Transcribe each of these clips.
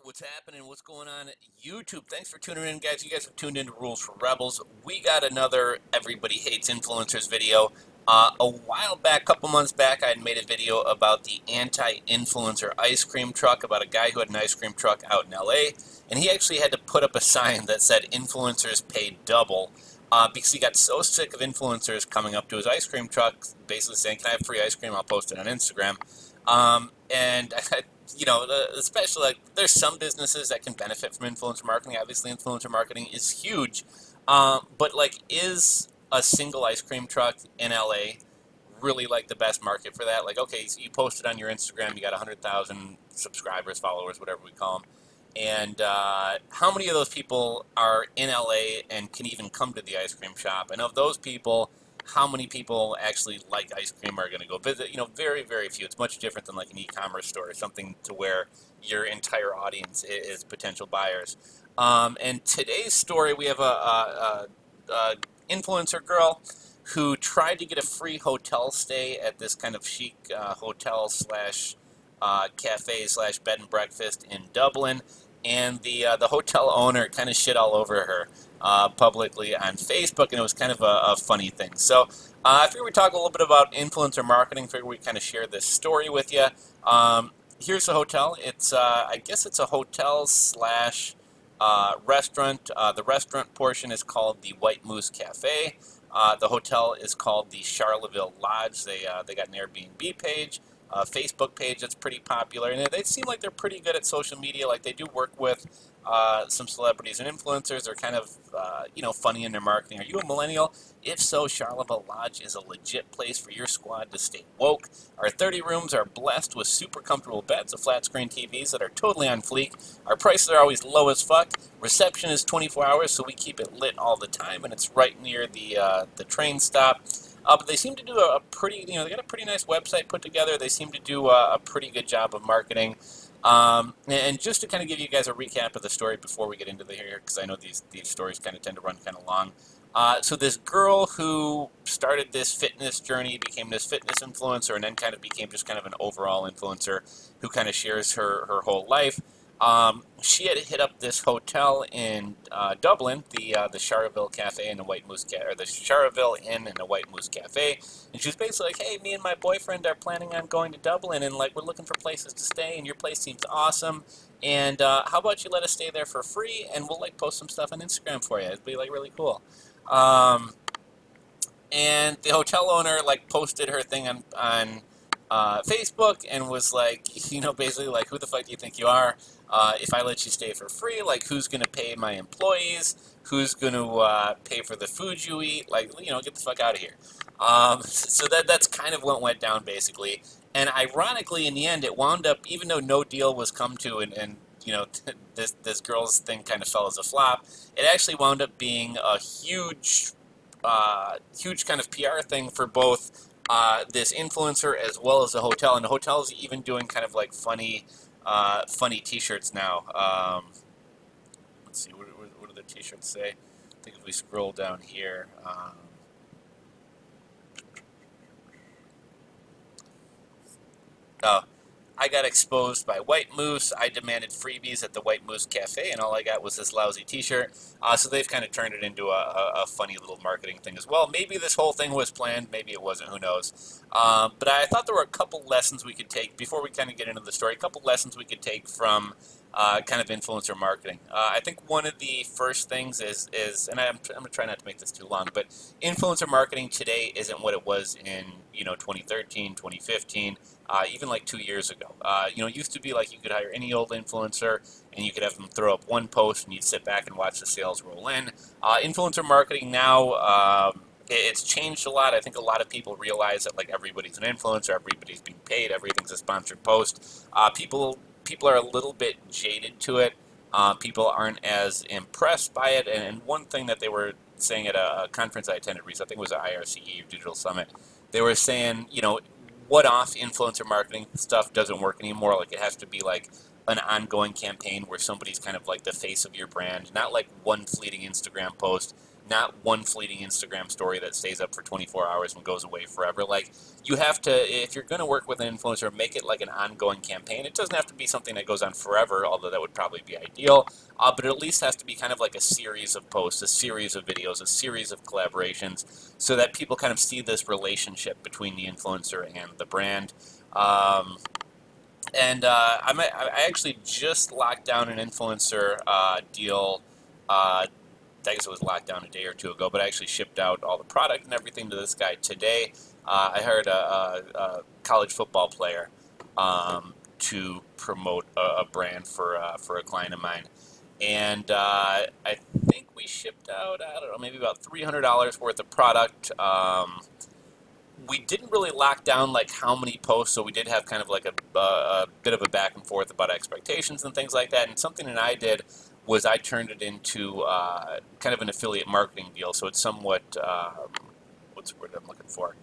What's happening? What's going on at YouTube? Thanks for tuning in, guys. You guys have tuned into Rules for Rebels. We got another Everybody Hates Influencers video. A while back, a couple months back, I had made a video about the anti-influencer ice cream truck, about a guy who had an ice cream truck out in LA, and he actually had to put up a sign that said influencers pay double, because he got so sick of influencers coming up to his ice cream truck, basically saying, "Can I have free ice cream? I'll post it on Instagram." And especially like there's some businesses that can benefit from influencer marketing. Obviously, influencer marketing is huge, but like, is a single ice cream truck in LA really like the best market for that? Like, okay, so you posted on your Instagram, you got 100,000 subscribers, followers, whatever we call them, and how many of those people are in LA and can even come to the ice cream shop? And of those people, how many people actually like ice cream are going to go visit? Very, very few. It's much different than like an e-commerce store or something to where your entire audience is potential buyers. And today's story, we have a influencer girl who tried to get a free hotel stay at this kind of chic hotel slash cafe slash bed and breakfast in Dublin, and the hotel owner kind of shit all over her publicly on Facebook, and it was kind of a funny thing. So I figured we'd talk a little bit about influencer marketing. Figured we'd kind of share this story with you. Here's the hotel. It's I guess it's a hotel slash restaurant. The restaurant portion is called the White Moose Cafe. The hotel is called the Chareville Lodge. They got an Airbnb page, Facebook page that's pretty popular, and they seem like they're pretty good at social media. Like, they do work with some celebrities and influencers. They're kind of funny in their marketing. Are you a millennial? If so, Charleville Lodge is a legit place for your squad to stay woke. Our 30 rooms are blessed with super comfortable beds of flat screen TVs that are totally on fleek. Our prices are always low as fuck. Reception is 24 hours, so we keep it lit all the time, and it's right near the train stop. But they seem to do a pretty, they got a pretty nice website put together. They seem to do a pretty good job of marketing. And just to kind of give you guys a recap of the story before we get into the here, because I know these stories kind of tend to run kind of long. So this girl who started this fitness journey, became this fitness influencer, and then kind of became just kind of an overall influencer who kind of shares her whole life. She had hit up this hotel in Dublin, the Chareville Cafe and the White Moose or the Chareville Inn and the White Moose Cafe, and she was basically like, "Hey, me and my boyfriend are planning on going to Dublin, and like, we're looking for places to stay, and your place seems awesome, and how about you let us stay there for free, and we'll like post some stuff on Instagram for you. It'd be like really cool." And the hotel owner like posted her thing on Facebook and was like, basically like, "Who the fuck do you think you are? If I let you stay for free, like, who's going to pay my employees? Who's going to pay for the food you eat? Like, get the fuck out of here." So that's kind of what went down, basically. And ironically, in the end, it wound up, even though no deal was come to, and this girl's thing kind of fell as a flop, it actually wound up being a huge kind of PR thing for both this influencer as well as the hotel. And the hotel's even doing kind of like funny T-shirts now. Let's see, what do the T-shirts say? I think if we scroll down here, oh, "I got exposed by White Moose. I demanded freebies at the White Moose Cafe, and all I got was this lousy T-shirt." So they've kind of turned it into a funny little marketing thing as well. Maybe this whole thing was planned. Maybe it wasn't. Who knows? But I thought there were a couple lessons we could take before we kind of get into the story. A couple lessons we could take from kind of influencer marketing. I think one of the first things is and I'm going to try not to make this too long, but influencer marketing today isn't what it was in 2013, 2015. Even like 2 years ago. It used to be like you could hire any old influencer and you could have them throw up one post and you'd sit back and watch the sales roll in. Influencer marketing now, it's changed a lot. I think a lot of people realize that like everybody's an influencer, everybody's being paid, everything's a sponsored post. People are a little bit jaded to it. People aren't as impressed by it. And one thing that they were saying at a conference I attended recently, I think it was the IRCE or Digital Summit, they were saying, what-off influencer marketing stuff doesn't work anymore. Like, it has to be like an ongoing campaign where somebody's kind of like the face of your brand, not like one fleeting Instagram post not one fleeting Instagram story that stays up for 24 hours and goes away forever. Like, you have to, if you're going to work with an influencer, make it like an ongoing campaign. It doesn't have to be something that goes on forever, although that would probably be ideal, but it at least has to be kind of like a series of posts, a series of videos, a series of collaborations, so that people kind of see this relationship between the influencer and the brand. I actually just locked down an influencer deal. I guess it was locked down a day or two ago, but I actually shipped out all the product and everything to this guy today. I hired a college football player to promote a brand for a client of mine. And I think we shipped out, I don't know, maybe about $300 worth of product. We didn't really lock down like how many posts, so we did have kind of like a bit of a back and forth about expectations and things like that. And something that I did was I turned it into kind of an affiliate marketing deal. So it's somewhat, what's the word I'm looking for?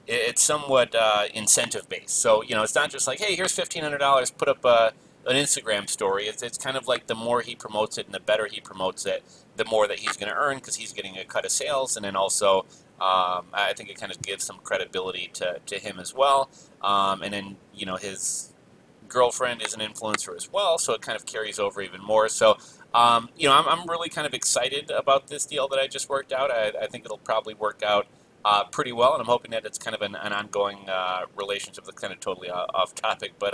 It's somewhat incentive based. So, you know, it's not just like, hey, here's $1,500, put up an Instagram story. It's kind of like the more he promotes it and the better he promotes it, the more that he's going to earn, because he's getting a cut of sales. And then also, I think it kind of gives some credibility to him as well. And then, you know, his girlfriend is an influencer as well, so it kind of carries over even more. So, you know, I'm really kind of excited about this deal that I just worked out. I think it'll probably work out pretty well, and I'm hoping that it's kind of an ongoing relationship that's kind of totally off topic. But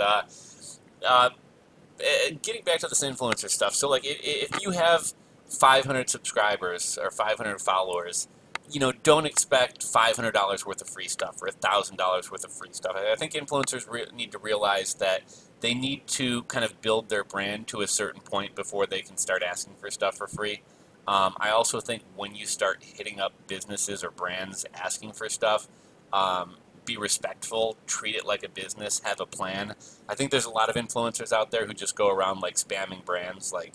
getting back to this influencer stuff, so like if you have 500 subscribers or 500 followers, you know, don't expect $500 worth of free stuff or $1,000 worth of free stuff. I think influencers need to realize that they need to kind of build their brand to a certain point before they can start asking for stuff for free. I also think when you start hitting up businesses or brands asking for stuff, be respectful, treat it like a business, have a plan. I think there's a lot of influencers out there who just go around like spamming brands like,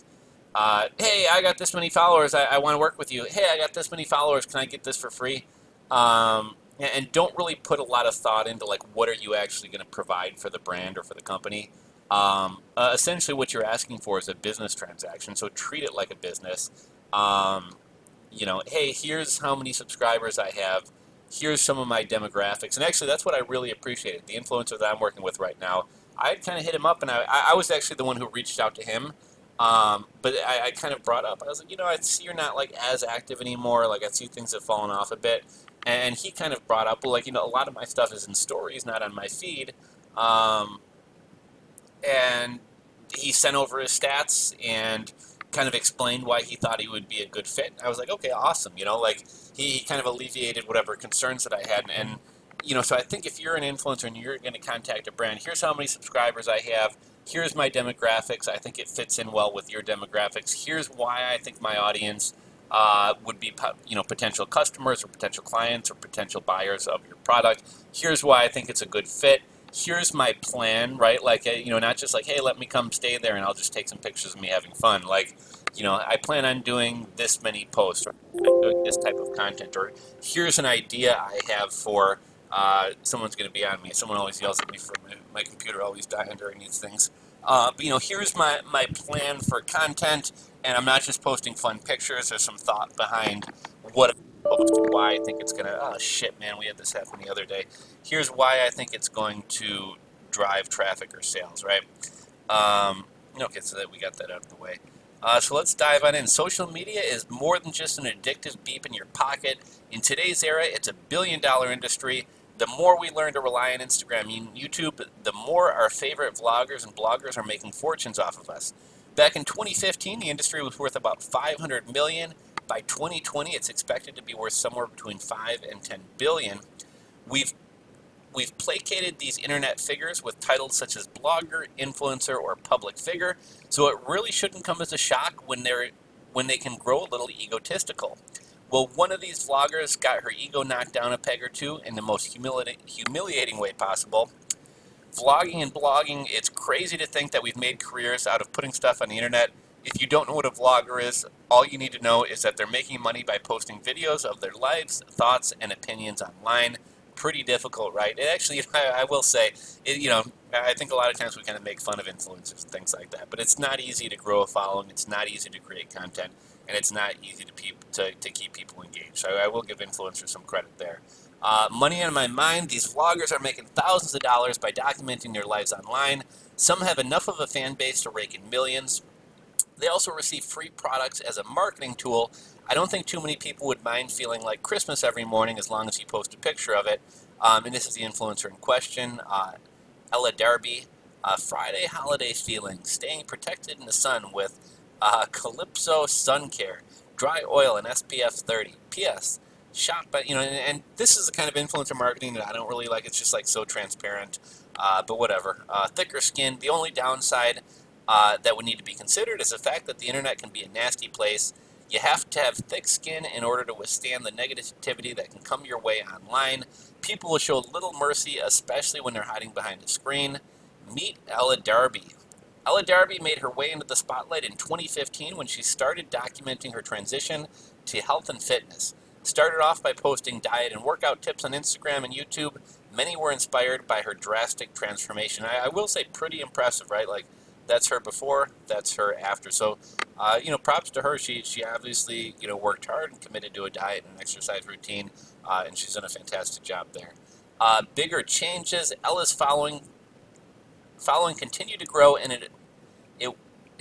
hey, I got this many followers, I want to work with you. Hey, I got this many followers, can I get this for free? And don't really put a lot of thought into like what are you actually going to provide for the brand or for the company. Essentially what you're asking for is a business transaction, so treat it like a business. You know, hey, here's how many subscribers I have, here's some of my demographics. And actually that's what I really appreciated. The influencer that I'm working with right now, I kind of hit him up, and I was actually the one who reached out to him. But I kind of brought up, I was like, you know, I see you're not like as active anymore, like I see things have fallen off a bit. And he kind of brought up, well, like, you know, a lot of my stuff is in stories, not on my feed. And he sent over his stats and kind of explained why he thought he would be a good fit. I was like, okay, awesome. You know, like he kind of alleviated whatever concerns that I had. And you know, so I think if you're an influencer and you're going to contact a brand, here's how many subscribers I have. Here's my demographics. I think it fits in well with your demographics. Here's why I think my audience would be, you know, potential customers or potential clients or potential buyers of your product. Here's why I think it's a good fit. Here's my plan, right? Like, you know, not just like, hey, let me come stay there and I'll just take some pictures of me having fun. Like, you know, I plan on doing this many posts or doing this type of content, or here's an idea I have for someone's going to be on me. Someone always yells at me for my computer always dying during these things. But, you know, here's my plan for content, and I'm not just posting fun pictures. There's some thought behind what I post, why I think it's going to, oh, shit, man, we had this happen the other day. Here's why I think it's going to drive traffic or sales, right? Okay, so that we got that out of the way. So let's dive on in. Social media is more than just an addictive beep in your pocket. In today's era, it's $1 billion industry. The more we learn to rely on Instagram and YouTube, the more our favorite vloggers and bloggers are making fortunes off of us. Back in 2015, the industry was worth about $500 million. By 2020, it's expected to be worth somewhere between $5 and $10 billion. We've placated these internet figures with titles such as blogger, influencer, or public figure, so it really shouldn't come as a shock when they can grow a little egotistical. Well, one of these vloggers got her ego knocked down a peg or two in the most humiliating way possible. Vlogging and blogging, it's crazy to think that we've made careers out of putting stuff on the internet. If you don't know what a vlogger is, all you need to know is that they're making money by posting videos of their lives, thoughts, and opinions online. pretty difficult, right? It actually, I will say, I think a lot of times we kind of make fun of influencers and things like that, but it's not easy to grow a following. It's not easy to create content, and it's not easy to keep people engaged. So I will give influencers some credit there. Money on my mind, these vloggers are making thousands of dollars by documenting their lives online. Some have enough of a fan base to rake in millions. They also receive free products as a marketing tool. I don't think too many people would mind feeling like Christmas every morning as long as you post a picture of it. And this is the influencer in question, Ella Darby. Friday holiday feeling, staying protected in the sun with Calypso Sun Care, dry oil and SPF 30. P.S. Shop, but and this is the kind of influencer marketing that I don't really like. It's just like so transparent, but whatever. Thicker skin. The only downside that would need to be considered is the fact that the internet can be a nasty place. You have to have thick skin in order to withstand the negativity that can come your way online. People will show little mercy, especially when they're hiding behind a screen. Meet Ella Darby. Ella Darby made her way into the spotlight in 2015 when she started documenting her transition to health and fitness. Started off by posting diet and workout tips on Instagram and YouTube. Many were inspired by her drastic transformation. I will say pretty impressive, right? Like, that's her before, that's her after. So, props to her. She obviously, worked hard and committed to a diet and exercise routine, and she's done a fantastic job there. Bigger changes. Ella's following continued to grow, and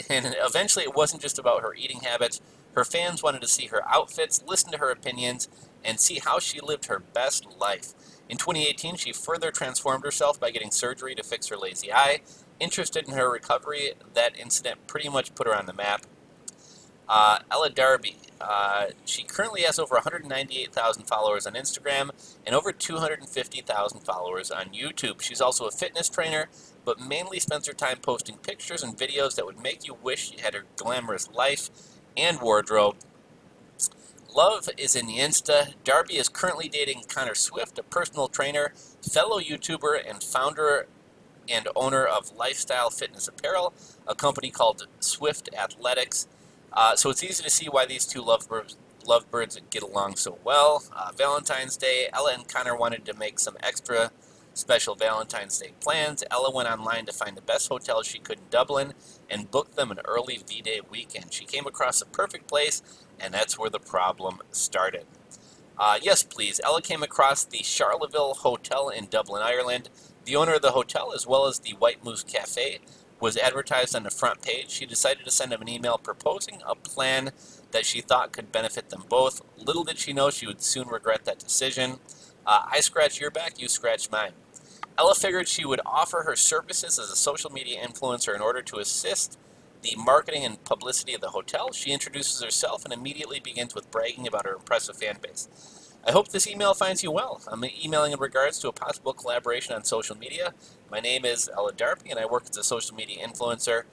and eventually it wasn't just about her eating habits. Her fans wanted to see her outfits, listen to her opinions, and see how she lived her best life. In 2018, she further transformed herself by getting surgery to fix her lazy eye. Interested in her recovery, that incident pretty much put her on the map. Ella Darby. She currently has over 198,000 followers on Instagram and over 250,000 followers on YouTube. She's also a fitness trainer, but mainly spends her time posting pictures and videos that would make you wish you had her glamorous life and wardrobe. Love is in the Insta. Darby is currently dating Connor Swift, a personal trainer, fellow YouTuber, and founder and owner of Lifestyle Fitness Apparel, a company called Swift Athletics. So it's easy to see why these two lovebirds get along so well. Valentine's Day, Ella and Connor wanted to make some extra special Valentine's Day plans. Ella went online to find the best hotel she could in Dublin and booked them an early V-Day weekend. She came across a perfect place, and that's where the problem started. Yes, please. Ella came across the Chareville Hotel in Dublin, Ireland. The owner of the hotel, as well as the White Moose Cafe, was advertised on the front page. She decided to send him an email proposing a plan that she thought could benefit them both. Little did she know she would soon regret that decision. I scratch your back, you scratch mine. Ella figured she would offer her services as a social media influencer in order to assist the marketing and publicity of the hotel. She introduces herself and immediately begins with bragging about her impressive fan base. I hope this email finds you well. I'm emailing in regards to a possible collaboration on social media. My name is Ella Darby, and I work as a social media influencer,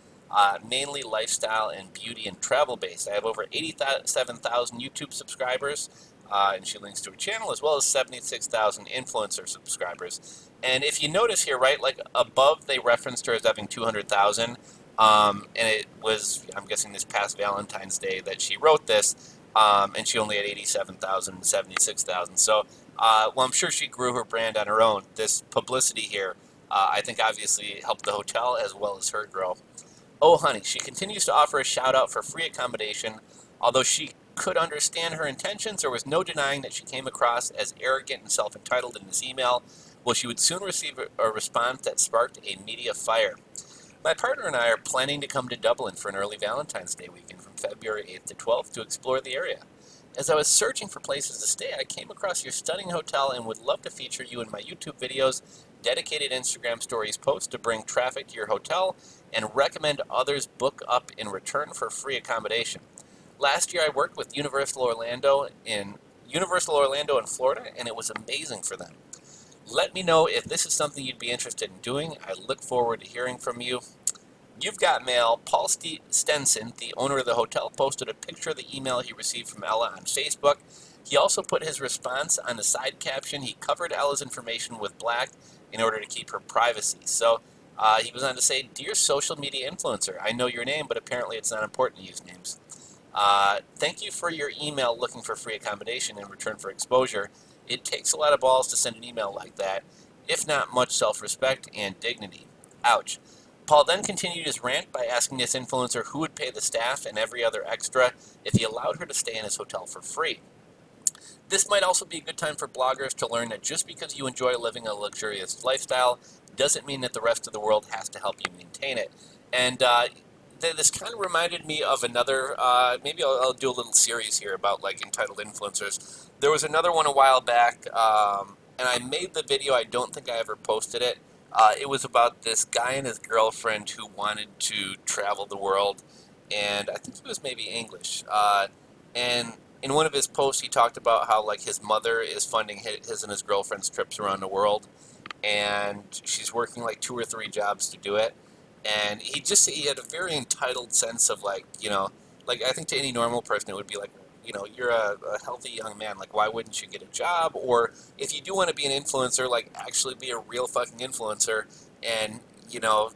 mainly lifestyle and beauty and travel based. I have over 87,000 YouTube subscribers, and she links to her channel, as well as 76,000 influencer subscribers. And if you notice here, right, like above they referenced her as having 200,000, and it was, I'm guessing this past Valentine's Day that she wrote this, and she only had 87,000 and 76,000. So, well, I'm sure she grew her brand on her own. This publicity here, I think obviously helped the hotel as well as her grow. Oh, honey, she continues to offer a shout out for free accommodation. Although she could understand her intentions, there was no denying that she came across as arrogant and self-entitled in this email. Well, she would soon receive a response that sparked a media fire. My partner and I are planning to come to Dublin for an early Valentine's Day weekend from February 8th to 12th to explore the area. As I was searching for places to stay, I came across your stunning hotel and would love to feature you in my YouTube videos, dedicated Instagram stories posts to bring traffic to your hotel, and recommend others book up in return for free accommodation. Last year I worked with Universal Orlando in Florida, and it was amazing for them. Let me know if this is something you'd be interested in doing. I look forward to hearing from you. You've got mail. Paul Stenson, the owner of the hotel, posted a picture of the email he received from Ella on Facebook. He also put his response on the side caption. He covered Ella's information with black in order to keep her privacy. So he was on to say, "Dear social media influencer, I know your name, but apparently it's not important to use names. Thank you for your email looking for free accommodation in return for exposure. It takes a lot of balls to send an email like that, if not much self-respect and dignity. Ouch. Paul then continued his rant by asking this influencer who would pay the staff and every other extra if he allowed her to stay in his hotel for free. This might also be a good time for bloggers to learn that just because you enjoy living a luxurious lifestyle doesn't mean that the rest of the world has to help you maintain it. And this kind of reminded me of another, maybe I'll do a little series here about like entitled influencers. There was another one a while back, and I made the video. I don't think I ever posted it. It was about this guy and his girlfriend who wanted to travel the world, and I think he was maybe English. And in one of his posts, he talked about how like his mother is funding his and his girlfriend's trips around the world, and she's working like 2 or 3 jobs to do it. And he had a very entitled sense of like, you know, like I think to any normal person it would be like, you know, you're a healthy young man, like why wouldn't you get a job? Or if you do want to be an influencer, like actually be a real fucking influencer and, you know,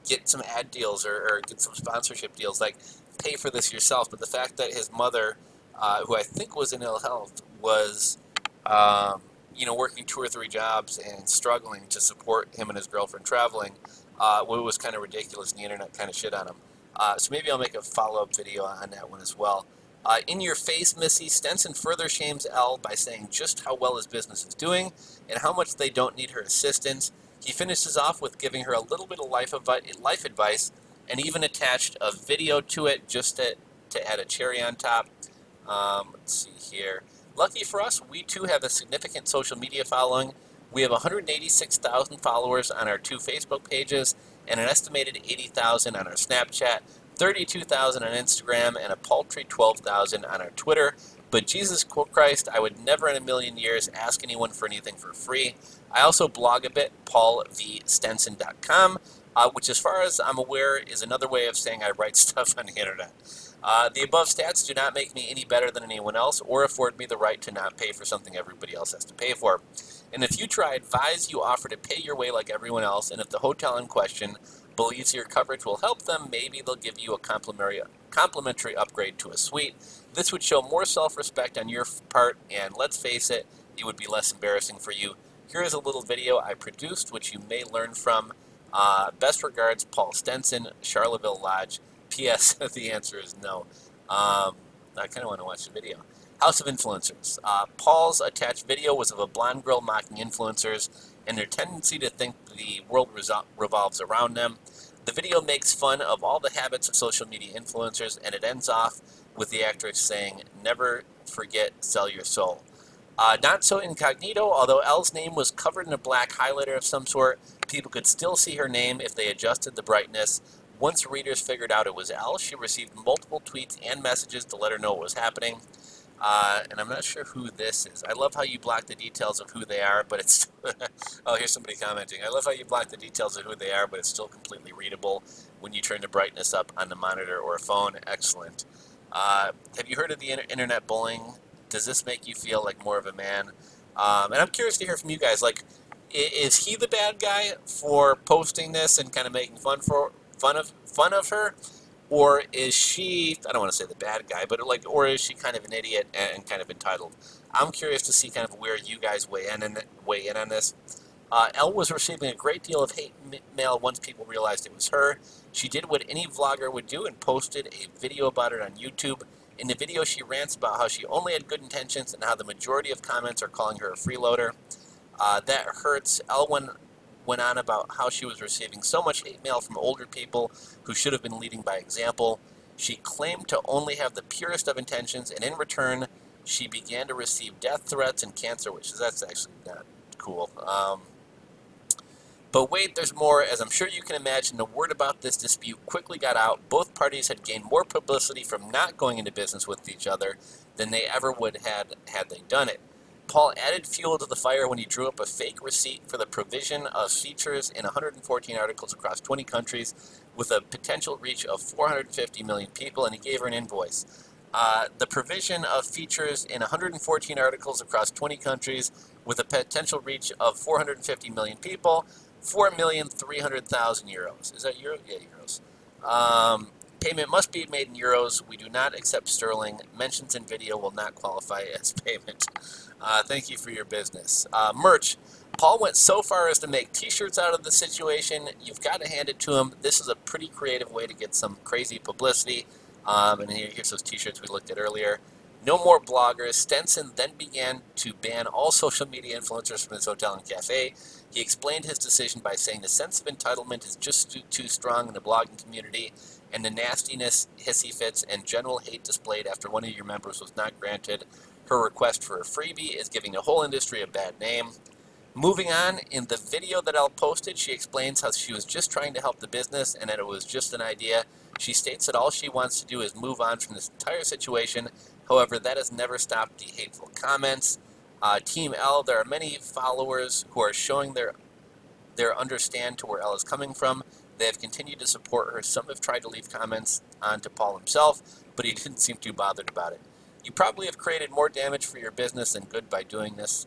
get some ad deals or get some sponsorship deals, like pay for this yourself. But the fact that his mother, who I think was in ill health, was, you know, working 2 or 3 jobs and struggling to support him and his girlfriend traveling, was kind of ridiculous, and the internet kind of shit on him. So maybe I'll make a follow-up video on that one as well. In your face, Missy, Stenson further shames Elle by saying just how well his business is doing and how much they don't need her assistance. He finishes off with giving her a little bit of life advice and even attached a video to it just to add a cherry on top. Let's see here. Lucky for us, we too have a significant social media following. We have 186,000 followers on our 2 Facebook pages and an estimated 80,000 on our Snapchat, 32,000 on Instagram, and a paltry 12,000 on our Twitter. But Jesus Christ, I would never in a million years ask anyone for anything for free. I also blog a bit, paulvstenson.com, which as far as I'm aware is another way of saying I write stuff on the internet. The above stats do not make me any better than anyone else or afford me the right to not pay for something everybody else has to pay for. In the future, I advise you offer to pay your way like everyone else, and if the hotel in question believes your coverage will help them, maybe they'll give you a complimentary upgrade to a suite. This would show more self-respect on your part, and let's face it, it would be less embarrassing for you. Here is a little video I produced, which you may learn from. Best regards, Paul Stenson, Chareville Lodge. P.S. The answer is no. I kind of want to watch the video. House of Influencers. Paul's attached video was of a blonde girl mocking influencers and their tendency to think the world revolves around them. The video makes fun of all the habits of social media influencers, and it ends off with the actress saying, "Never forget, sell your soul." Not so incognito, although Elle's name was covered in a black highlighter of some sort, people could still see her name if they adjusted the brightness. Once readers figured out it was Elle, she received multiple tweets and messages to let her know what was happening. And I'm not sure who this is. I love how you block the details of who they are, but it's... oh, here's somebody commenting. I love how you block the details of who they are, but it's still completely readable when you turn the brightness up on the monitor or a phone. Excellent. Have you heard of the internet bullying? Does this make you feel like more of a man? And I'm curious to hear from you guys. Like, is he the bad guy for posting this and kind of making fun of her? Or is she, I don't want to say the bad guy, but like, or is she kind of an idiot and kind of entitled? I'm curious to see kind of where you guys weigh in on this. Elle was receiving a great deal of hate mail once people realized it was her. She did what any vlogger would do and posted a video about it on YouTube. In the video, she rants about how she only had good intentions and how the majority of comments are calling her a freeloader. That hurts. Elle went on about how she was receiving so much hate mail from older people who should have been leading by example. She claimed to only have the purest of intentions, and in return, she began to receive death threats and cancer wishes. That's actually not cool. But wait, there's more. As I'm sure you can imagine, the word about this dispute quickly got out. Both parties had gained more publicity from not going into business with each other than they ever would had they done it. Paul added fuel to the fire when he drew up a fake receipt for the provision of features in 114 articles across 20 countries with a potential reach of 450 million people, and he gave her an invoice. The provision of features in 114 articles across 20 countries with a potential reach of 450 million people, 4,300,000 euros. Is that euro? Yeah, euros. Payment must be made in euros. We do not accept sterling. Mentions in video will not qualify as payment. Thank you for your business. Merch. Paul went so far as to make t-shirts out of the situation. You've got to hand it to him. This is a pretty creative way to get some crazy publicity. And here's those t-shirts we looked at earlier. No more bloggers. Stenson then began to ban all social media influencers from his hotel and cafe. He explained his decision by saying the sense of entitlement is just too strong in the blogging community, and the nastiness, hissy fits, and general hate displayed after one of your members was not granted her request for a freebie is giving the whole industry a bad name. Moving on, in the video that Elle posted, she explains how she was just trying to help the business and that it was just an idea. She states that all she wants to do is move on from this entire situation. However, that has never stopped the hateful comments. Team Elle, there are many followers who are showing their understand to where Elle is coming from. They have continued to support her. Some have tried to leave comments on to Paul himself, but he didn't seem too bothered about it. You probably have created more damage for your business than good by doing this.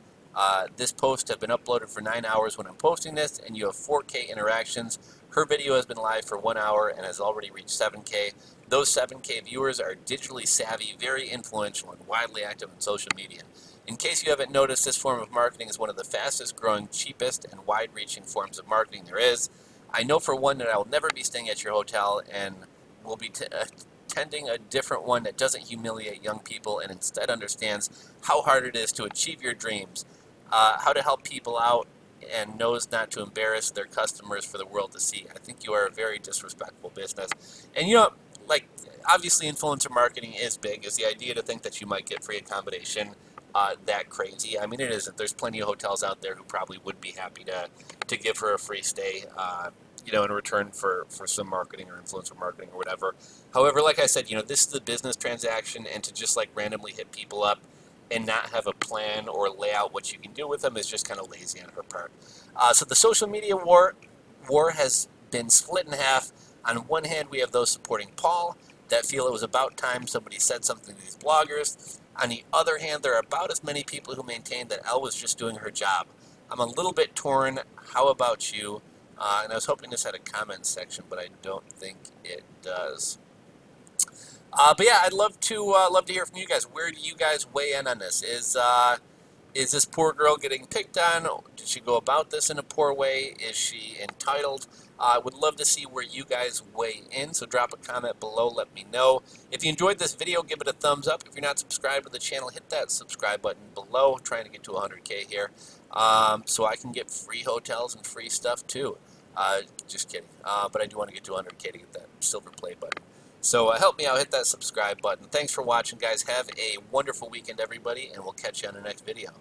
This post has been uploaded for 9 hours when I'm posting this, and you have 4K interactions. Her video has been live for 1 hour and has already reached 7K. Those 7K viewers are digitally savvy, very influential, and widely active on social media. In case you haven't noticed, this form of marketing is one of the fastest growing, cheapest, and wide-reaching forms of marketing there is. I know for one that I will never be staying at your hotel and will be attending a different one that doesn't humiliate young people and instead understands how hard it is to achieve your dreams, how to help people out, and knows not to embarrass their customers for the world to see. I think you are a very disrespectful business. And you know, like, obviously influencer marketing is big. Is the idea to think that you might get free accommodation that crazy? I mean, it isn't. There's plenty of hotels out there who probably would be happy to give her a free stay, you know, in return for some marketing or influencer marketing or whatever. However, like I said, you know, this is a business transaction, and to just like randomly hit people up and not have a plan or lay out what you can do with them is just kind of lazy on her part. So the social media war has been split in half. On one hand, we have those supporting Paul that feel it was about time somebody said something to these bloggers. On the other hand, there are about as many people who maintain that Elle was just doing her job. I'm a little bit torn. How about you? And I was hoping this had a comment section, but I don't think it does. But yeah, I'd love to hear from you guys. Where do you guys weigh in on this? Is this poor girl getting picked on? Did she go about this in a poor way? Is she entitled? I would love to see where you guys weigh in, so drop a comment below, let me know. If you enjoyed this video, give it a thumbs up. If you're not subscribed to the channel, hit that subscribe button below. Trying to get to 100K here, so I can get free hotels and free stuff too. Just kidding, but I do want to get to 100K to get that silver play button. So help me out, hit that subscribe button. Thanks for watching, guys. Have a wonderful weekend, everybody, and we'll catch you on the next video.